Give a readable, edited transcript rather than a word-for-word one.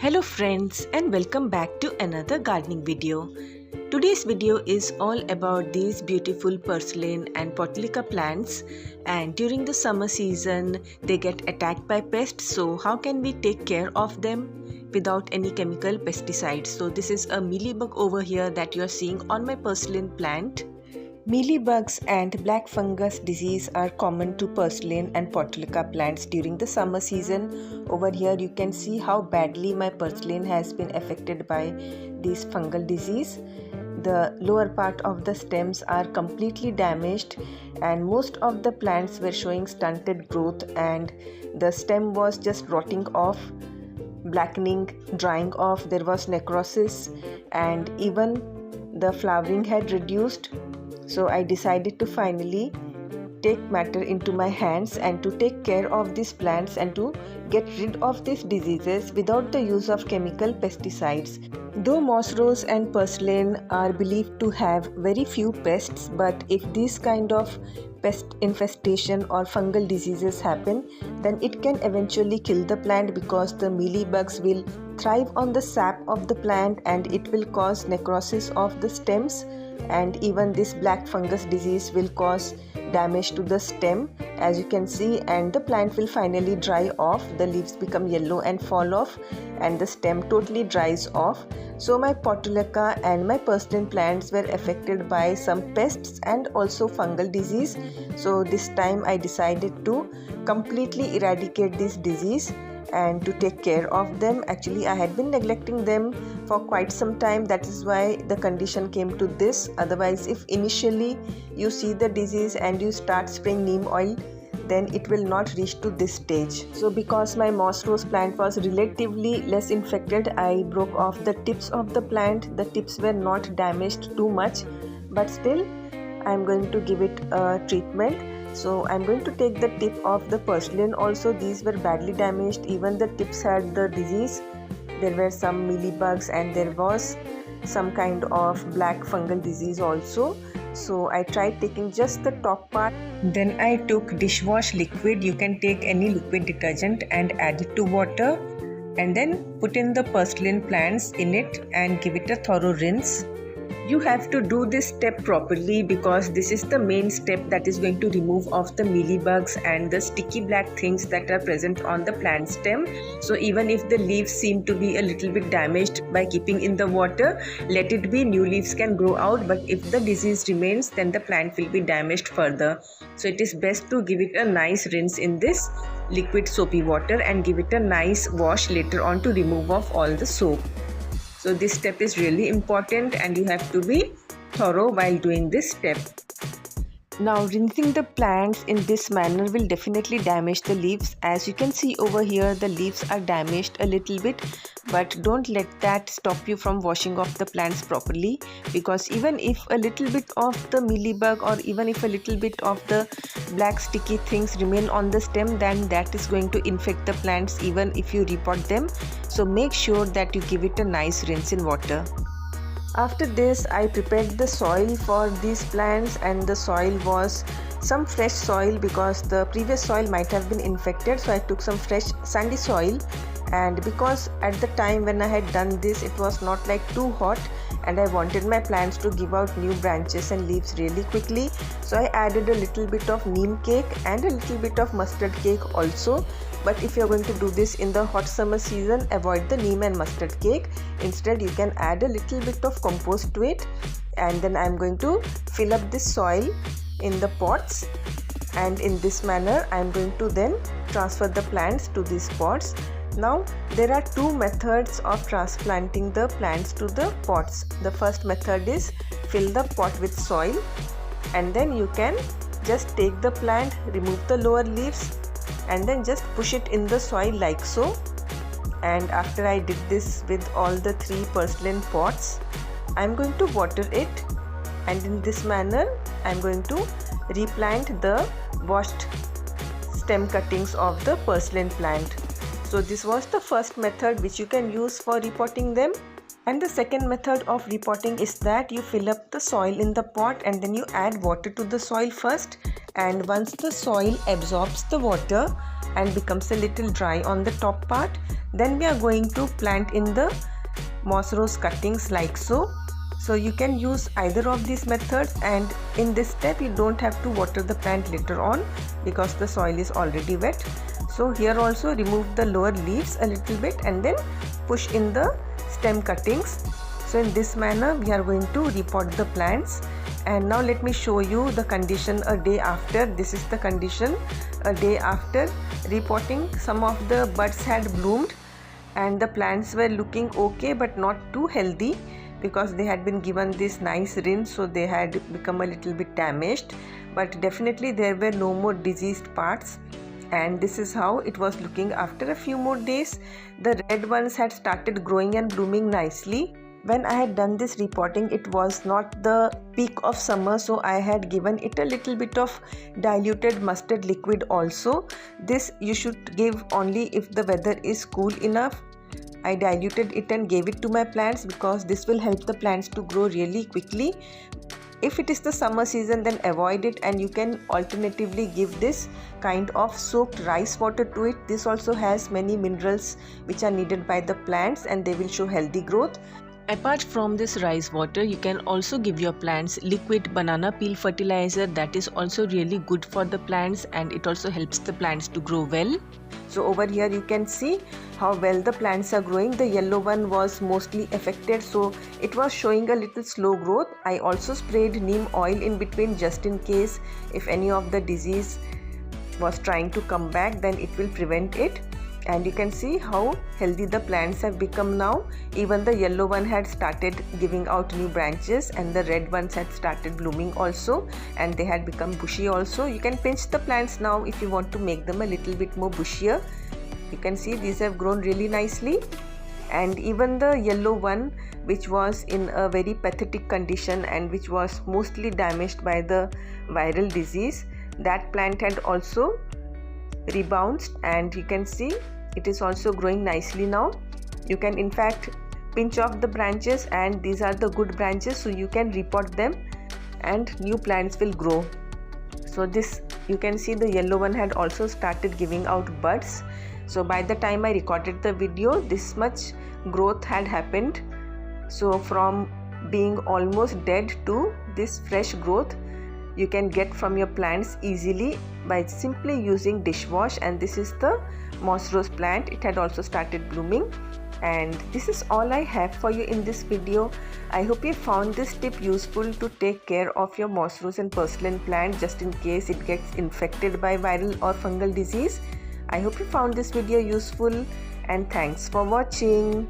Hello friends, and welcome back to another gardening video. Today's video is all about these beautiful purslane and Portulaca plants, and during the summer season they get attacked by pests. So how can we take care of them without any chemical pesticides? So this is a mealybug over here that you are seeing on my purslane plant. Mealybugs and black fungus disease are common to purslane and Portulaca plants during the summer season. Over here you can see how badly my purslane has been affected by this fungal disease. The lower part of the stems are completely damaged and most of the plants were showing stunted growth, and the stem was just rotting off, blackening, drying off. There was necrosis and even the flowering had reduced. So I decided to finally take matter into my hands and to take care of these plants and to get rid of these diseases without the use of chemical pesticides. Though mossrose and purslane are believed to have very few pests, but if this kind of pest infestation or fungal diseases happen, then it can eventually kill the plant because the mealybugs will thrive on the sap of the plant and it will cause necrosis of the stems, and even this black fungus disease will cause damage to the stem, as you can see, and the plant will finally dry off. The leaves become yellow and fall off and the stem totally dries off. So my Portulaca and my purslane plants were affected by some pests and also fungal disease. So this time I decided to completely eradicate this disease and to take care of them. Actually, I had been neglecting them for quite some time. That is why the condition came to this. Otherwise, if initially you see the disease and you start spraying neem oil, then it will not reach to this stage. So because my mossrose plant was relatively less infected, I broke off the tips of the plant. The tips were not damaged too much, but still I am going to give it a treatment. So I'm going to take the tip of the purslane also. These were badly damaged. Even the tips had the disease. There were some mealybugs and there was some kind of black fungal disease also. So I tried taking just the top part. Then I took dishwash liquid. You can take any liquid detergent and add it to water, and then put in the purslane plants in it and give it a thorough rinse. You have to do this step properly because this is the main step that is going to remove off the mealybugs and the sticky black things that are present on the plant stem. So even if the leaves seem to be a little bit damaged by keeping in the water, let it be, new leaves can grow out, but if the disease remains, then the plant will be damaged further. So it is best to give it a nice rinse in this liquid soapy water and give it a nice wash later on to remove off all the soap. So this step is really important and you have to be thorough while doing this step. Now rinsing the plants in this manner will definitely damage the leaves. As you can see over here, the leaves are damaged a little bit, but don't let that stop you from washing off the plants properly, because even if a little bit of the mealybug or even if a little bit of the black sticky things remain on the stem, then that is going to infect the plants even if you repot them. So make sure that you give it a nice rinse in water. After this, I prepared the soil for these plants, and the soil was some fresh soil because the previous soil might have been infected. So I took some fresh sandy soil, and because at the time when I had done this, it was not like too hot and I wanted my plants to give out new branches and leaves really quickly. So I added a little bit of neem cake and a little bit of mustard cake also. But if you're going to do this in the hot summer season, avoid the neem and mustard cake. Instead, you can add a little bit of compost to it. And then I'm going to fill up this soil in the pots. And in this manner, I'm going to then transfer the plants to these pots. Now, there are two methods of transplanting the plants to the pots. The first method is fill the pot with soil. And then you can just take the plant, remove the lower leaves, and then just push it in the soil like so. And after I did this with all the 3 purslane pots, I'm going to water it, and in this manner I'm going to replant the washed stem cuttings of the purslane plant. So this was the first method which you can use for repotting them. And the second method of repotting is that you fill up the soil in the pot and then you add water to the soil first, and once the soil absorbs the water, and becomes a little dry on the top part. Then we are going to plant in the mossrose cuttings like so. So you can use either of these methods, and in this step you don't have to water the plant later on because the soil is already wet. So here also remove the lower leaves a little bit and then push in the stem cuttings. So in this manner we are going to repot the plants. And now let me show you the condition a day after. This is the condition a day after repotting. Some of the buds had bloomed and the plants were looking okay but not too healthy because they had been given this nice rinse, so they had become a little bit damaged, but definitely there were no more diseased parts. And this is how it was looking after a few more days. The red ones had started growing and blooming nicely. When I had done this repotting, it was not the peak of summer, so I had given it a little bit of diluted mustard liquid also. This you should give only if the weather is cool enough. I diluted it and gave it to my plants because this will help the plants to grow really quickly. If it is the summer season, then avoid it, and you can alternatively give this kind of soaked rice water to it. This also has many minerals which are needed by the plants and they will show healthy growth. Apart from this rice water, you can also give your plants liquid banana peel fertilizer. That is also really good for the plants and it also helps the plants to grow well. So over here you can see how well the plants are growing. The yellow one was mostly affected, so it was showing a little slow growth. I also sprayed neem oil in between just in case if any of the disease was trying to come back, then it will prevent it. And you can see how healthy the plants have become now. Even the yellow one had started giving out new branches and the red ones had started blooming also, and they had become bushy also. You can pinch the plants now if you want to make them a little bit more bushier. You can see these have grown really nicely. And even the yellow one, which was in a very pathetic condition and which was mostly damaged by the viral disease, that plant had also rebounded, and you can see it is also growing nicely now. You can in fact pinch off the branches, and these are the good branches, so you can repot them and new plants will grow. So this, you can see the yellow one had also started giving out buds. So by the time I recorded the video, this much growth had happened. So from being almost dead to this fresh growth you can get from your plants easily by simply using dishwash. And this is the mossrose plant. It had also started blooming. And this is all I have for you in this video. I hope you found this tip useful to take care of your mossrose and purslane plant just in case it gets infected by viral or fungal disease. I hope you found this video useful, and thanks for watching.